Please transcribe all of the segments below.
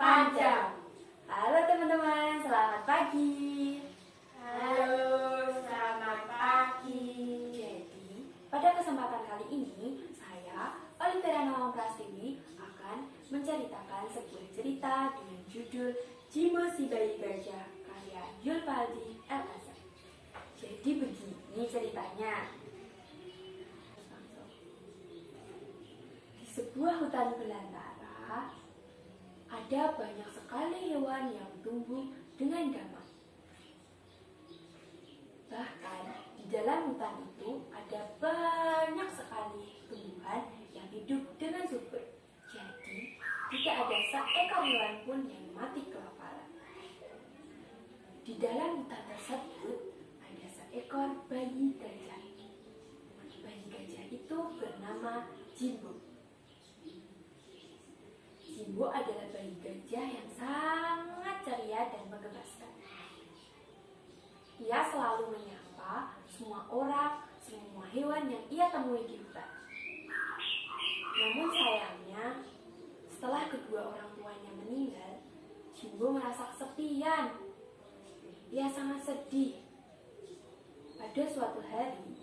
panjang. Halo teman-teman, selamat pagi. Halo, selamat pagi. Jadi, pada kesempatan kali ini, saya, Olivera Nawang Prastiwi, akan menceritakan sebuah cerita dengan judul Jimbo si Bayi Gajah, karya Yulvaldi El Azhar. Jadi begini ceritanya. Di sebuah hutan belantara, ada banyak sekali hewan yang tumbuh dengan damai. Bahkan di dalam hutan itu ada banyak sekali tumbuhan yang hidup dengan subur. Jadi tidak ada seekor hewan pun yang mati kelaparan. Di dalam hutan tersebut ada seekor bayi gajah. Bayi gajah itu bernama Jimbo. Jimbo adalah bayi gajah yang sangat ceria dan menggemaskan. Ia selalu menyapa semua orang, semua hewan yang ia temui di hutan. Namun sayangnya, setelah kedua orang tuanya meninggal, Jimbo merasa kesepian. Ia sangat sedih. Pada suatu hari,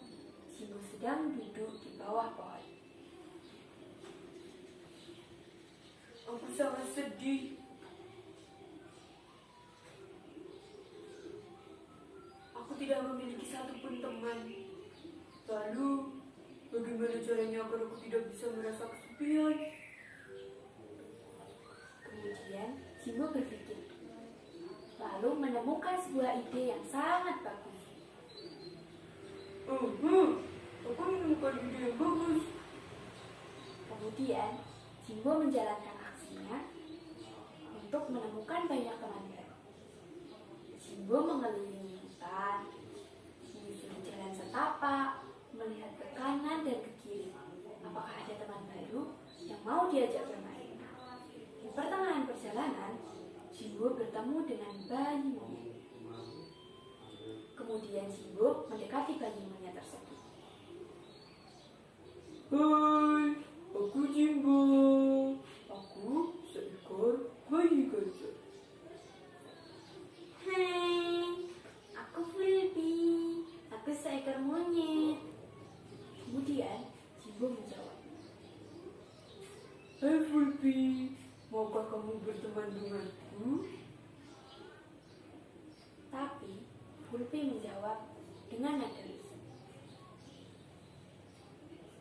Jimbo sedang duduk di bawah pohon. Aku sangat sedih. Aku tidak memiliki satupun teman. Lalu, bagaimana caranya agar aku tidak bisa merasa kesepian? Kemudian Jimbo berpikir, lalu menemukan sebuah ide yang sangat bagus. Aku menemukan ide yang bagus. Kemudian Jimbo menjalankan aksinya untuk menemukan banyak teman baru. Jimbo mengelilingi hutan, menyusuri jalan setapak, melihat ke kanan dan ke kiri. Apakah ada teman baru yang mau diajak bermain? Di pertengahan perjalanan, Jimbo bertemu dengan bayi monyet. Kemudian Jimbo mendekati bayi monyet tersebut. Hai, aku Jimbo. Aku seekor bayi gajah. Hai, aku Fulby. Aku seekor monyet. Kemudian Jimbo menjawab. Hai Fulby, maukah kamu berteman denganku? Tapi Fulby menjawab dengan nada risau.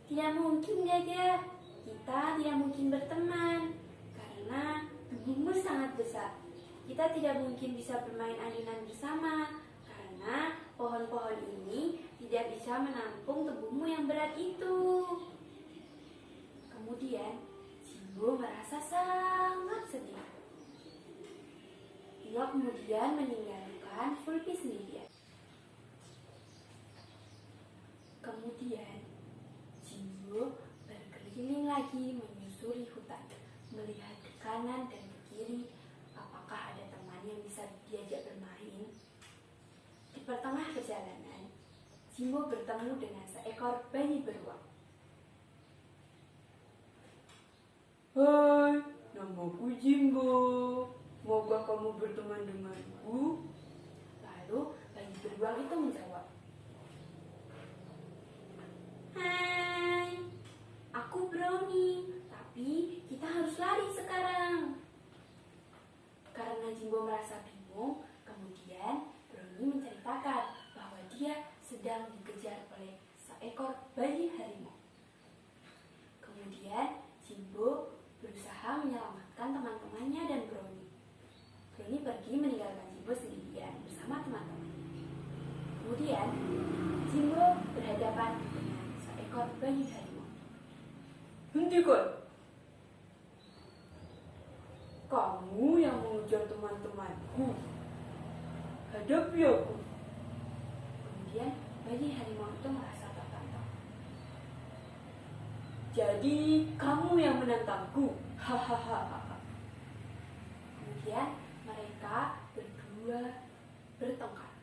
Tidak mungkin, Gajah. Kita tidak mungkin berteman karena tubuhmu sangat besar. Kita tidak mungkin bisa bermain ayunan bersama karena pohon-pohon ini tidak bisa menampung tubuhmu yang berat itu. Kemudian Jimbo merasa sangat sedih. Ia kemudian meninggalkan Fulby sendirian. Kemudian Jimbo berkeliling lagi menyusuri hutan, melihat ke kanan dan ke kiri apakah ada teman yang bisa diajak bermain. Di pertengah perjalanan, Jimbo bertemu dengan seekor bayi beruang. Hai, namaku Jimbo. Maukah kamu berteman denganku? Lalu bayi beruang itu menjawab, hai, aku Brownie, tapi kita harus lari sekarang. Karena Jimbo merasa bingung, kemudian Brownie menceritakan bahwa dia sedang dikejar oleh seekor bayi harimau. Kemudian Jimbo berusaha menyelamatkan teman-temannya dan Brownie. Brownie pergi meninggalkan Jimbo sendirian bersama teman-temannya. Kemudian Jimbo berhadapan dengan seekor bayi harimau. Hentikan! Kamu yang mengejar teman-temanku. Hadapi aku. Kemudian bayi harimau itu merasa tertantang. Jadi kamu yang menantangku. Hahaha. Kemudian mereka berdua bertengkar,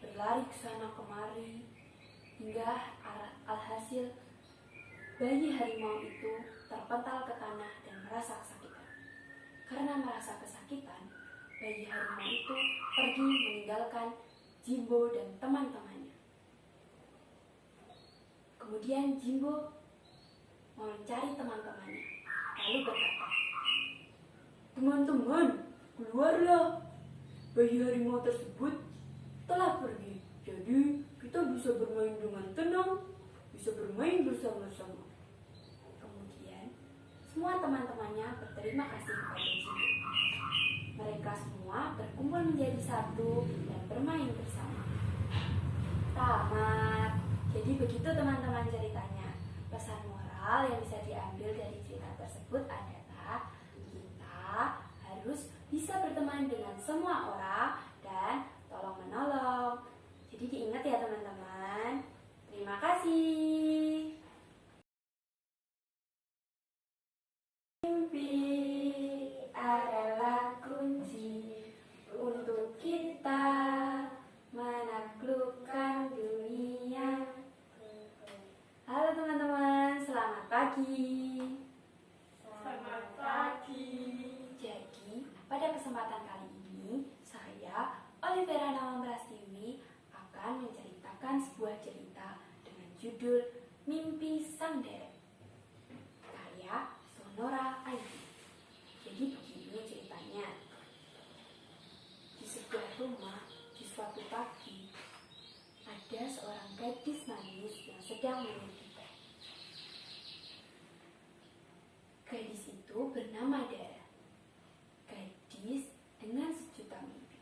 berlari ke sana kemari, hingga alhasil bayi harimau itu terpental ke tanah dan merasa kesakitan. Karena karena merasa kesakitan, bayi harimau itu pergi meninggalkan Jimbo dan teman-temannya. Kemudian Jimbo mencari teman-temannya, lalu berkata, "Teman-teman, keluarlah. Bayi harimau tersebut telah pergi, jadi kita bisa bermain dengan tenang, bisa bermain bersama-sama." Kemudian semua teman-temannya berterima kasih kepada Jimbo. Mereka semua berkumpul menjadi satu dan bermain bersama. Tamat. Jadi begitu teman-teman ceritanya. Pesan moral yang bisa diambil dari cerita tersebut adalah kita harus bisa berteman dengan semua orang dan tolong menolong. Jadi diingat ya teman-teman. Terima kasih. Mimpi adalah kunci untuk kita menaklukkan dunia. Halo teman-teman, selamat pagi. Selamat pagi. Jadi, pada kesempatan kali ini, saya, Olivera Nawang Prastiwi, akan menceritakan sebuah cerita dengan judul Mimpi Sang Derek, karya Sonora Ayu. Jadi begini ceritanya. Di sebuah rumah, di suatu pagi, ada seorang gadis manis yang sedang minum teh. Gadis itu bernama Dara. Gadis dengan sejuta mimpi.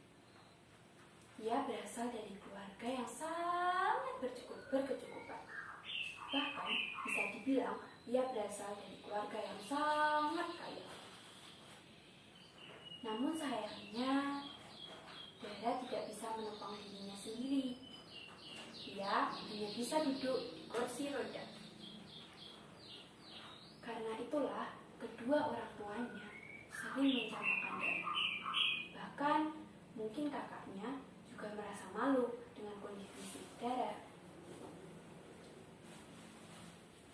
Ia berasal dari keluarga yang sangat berkecukupan. Bahkan bisa dibilang ia berasal dari keluarga yang sangat kaya. Namun sayangnya, Dara tidak bisa menopang dirinya sendiri. Ia hanya bisa duduk di kursi roda. Karena itulah, kedua orang tuanya saling mencampakan Dara. Bahkan mungkin kakaknya juga merasa malu dengan kondisi fisik Dara.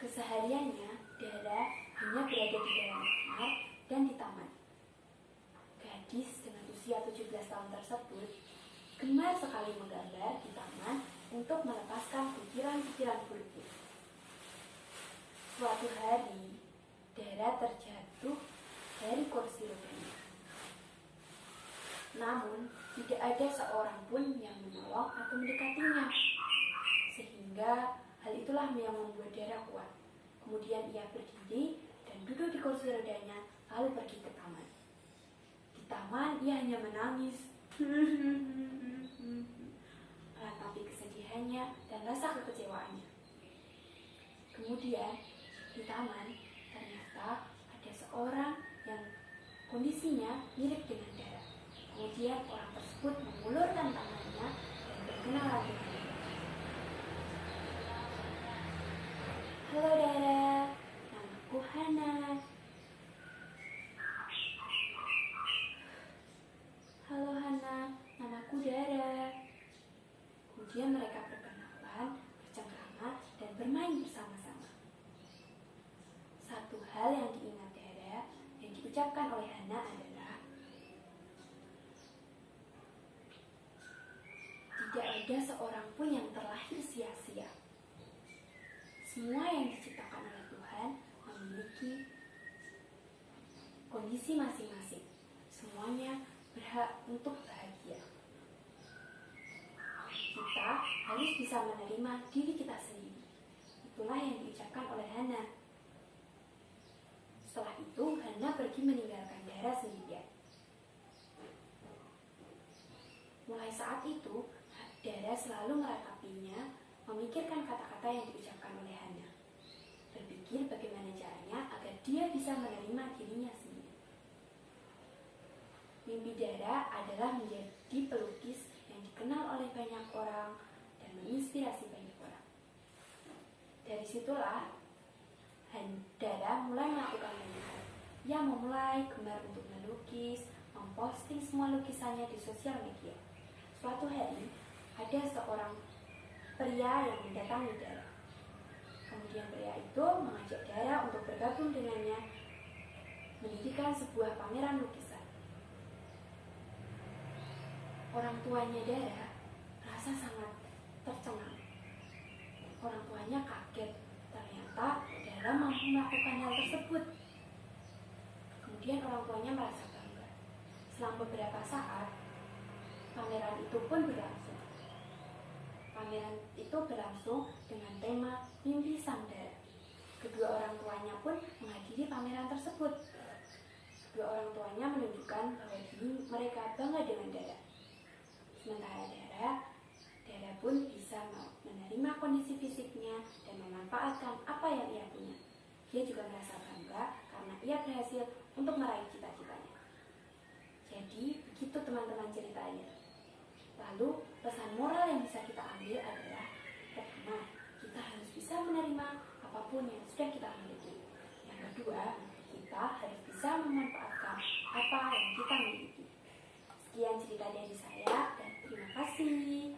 Kesehariannya, Dara hanya berada di dalam kamar dan di taman. Gadis dengan usia 17 tahun tersebut gemar sekali menggambar di taman untuk melepaskan pikiran-pikiran buruknya. Suatu hari, Dara terjatuh dari kursi rodanya. Namun, tidak ada seorang pun yang menolong atau mendekatinya. Sehingga hal itulah yang membuat Dara kuat. Kemudian ia berdiri dan duduk di kursi rodanya, lalu pergi ke taman. Di taman, ia hanya menangis. Meratapi kesedihannya dan rasa kekecewaannya. Kemudian, di taman, ternyata ada seorang yang kondisinya mirip dengan Dara. Kemudian orang tersebut mengulurkan tangannya dan berkenalan dengannya. "Halo Dara, namaku Hana." "Halo Hana, namaku Dara." Kemudian mereka berkenalan, bercengkrama, dan bermain bersama-sama. Satu hal yang diingat Dara yang diucapkan oleh Hana adalah, tidak ada seorang pun yang terlahir sia-sia. Semua yang diciptakan oleh Tuhan memiliki kondisi masing-masing. Semuanya berhak untuk bahagia. Kita harus bisa menerima diri kita sendiri. Itulah yang diucapkan oleh Hana. Setelah itu, Hana pergi meninggalkan Dara sendirian. Mulai saat itu, Dara selalu meratapinya, memikirkan kata-kata yang diucapkan oleh Hana. Berpikir bagaimana caranya agar dia bisa menerima dirinya sendiri. Mimpi Dara adalah menjadi pelukis yang dikenal oleh banyak orang dan menginspirasi banyak orang. Dari situlah Dara mulai melakukan banyak hal. Ia memulai gemar untuk melukis, memposting semua lukisannya di sosial media. Suatu hari, ada seorang pria yang mendatangi Dara. Kemudian pria itu mengajak Dara untuk bergabung dengannya mendirikan sebuah pameran lukisan. Orang tuanya Dara merasa sangat tercengang. Orang tuanya kaget, ternyata Dara mampu melakukan hal tersebut. Kemudian orang tuanya merasa bangga. Selang beberapa saat, pameran itu pun berlangsung. Pameran itu berlangsung dengan tema Mimpi Sang Dara. Kedua orang tuanya pun menghadiri pameran tersebut. Kedua orang tuanya menunjukkan bahwa mereka bangga dengan Dara. Sementara Dara pun bisa menerima kondisi fisiknya dan memanfaatkan apa yang ia punya. Dia juga merasa bangga karena ia berhasil untuk meraih cita-citanya. Jadi, begitu teman-teman ceritanya. Lalu, pesan moral yang bisa kita ambil adalah, pertama, kita harus bisa menerima apapun yang sudah kita miliki. Yang kedua, kita harus bisa memanfaatkan apa yang kita miliki. Sekian cerita dari saya dan terima kasih.